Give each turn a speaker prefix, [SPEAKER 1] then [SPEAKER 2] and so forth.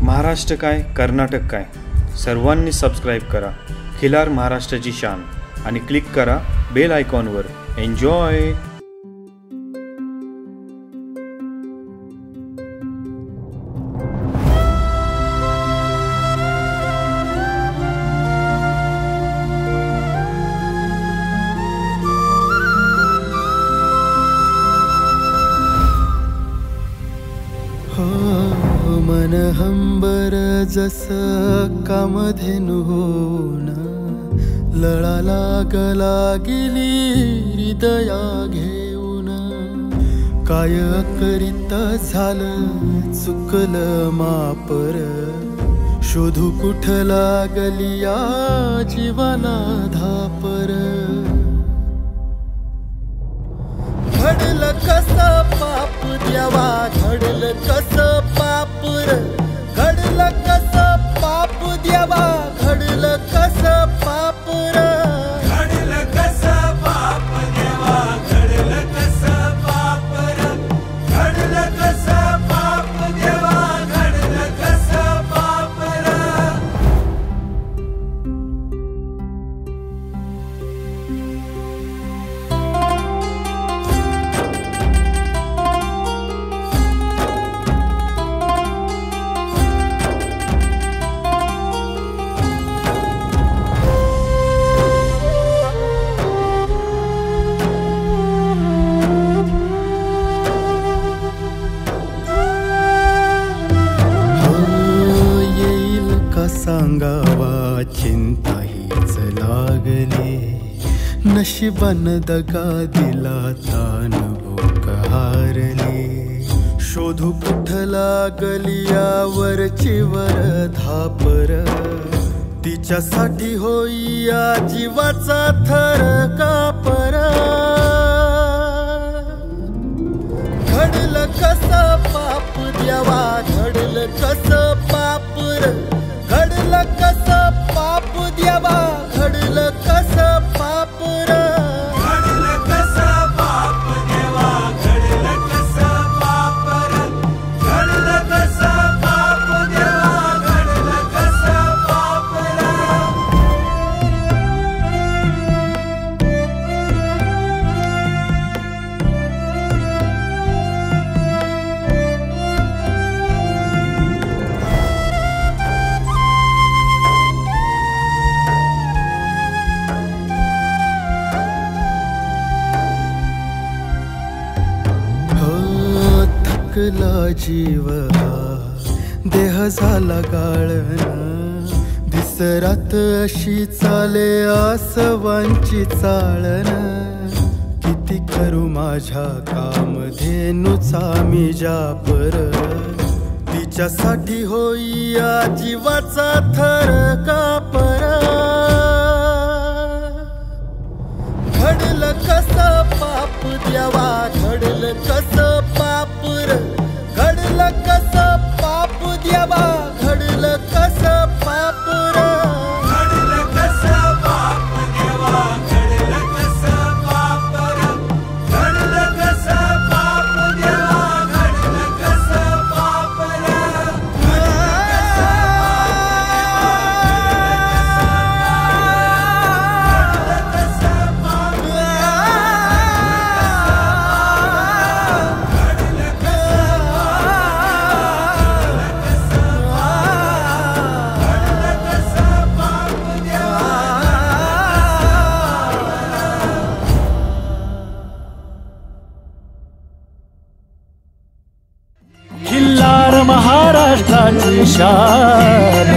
[SPEAKER 1] महाराष्ट्र काय कर्नाटक काय सर्वांनी सबस्क्राईब करा खिलार महाराष्ट्राची शान आणि क्लिक करा बेल आयकॉनवर. एन्जॉय.
[SPEAKER 2] मन हंबर जस कामधेनु होऊन लळा लागला गेली हृदया घेऊन. काय करीत झालं चुकलं मापर शोधू कुठ लागली या जीवाला धापर. घडलं कस पाप देवा घडलं कस पाप र. घडलं कस पाप देवा घडलं कस पाप र.
[SPEAKER 3] घडलं कस पाप देवा घडलं कस पाप र. घडलं कस पाप देवा घडलं कस पाप र.
[SPEAKER 2] सांगावा चिंता हीच लागली नशिबान दगा दिला तान भूक हारली. शोधू कुठ लागली यावरची वर धापर तिच्यासाठी होई या जीवाचा थर कापर. घडलं कस पाप देवा घडलं कस पाप र. घडलं कस पाप देवा घडलं कस पाप र.
[SPEAKER 3] घडलं कस पाप देवा घडलं कस पाप र. घडलं कस पाप देवा घडलं कस पाप र.
[SPEAKER 2] थकला जीव हा देह झाला गाळण दिसरात अशी चाले आसवांची चाळण. किती करू माझ्या कामधेनूचा मी जापर तिच्यासाठी होई या जीवाचा थर कापर. घडलं कस पाप देवा घडलं कस पाप र. घडलं कस पाप देवा घडलं कस पाप र.
[SPEAKER 3] घडलं कस पाप देवा घडलं कस पाप र. घडलं कस पाप देवा घडलं कस पाप र.
[SPEAKER 2] खिल्लार महाराष्ट्राची शान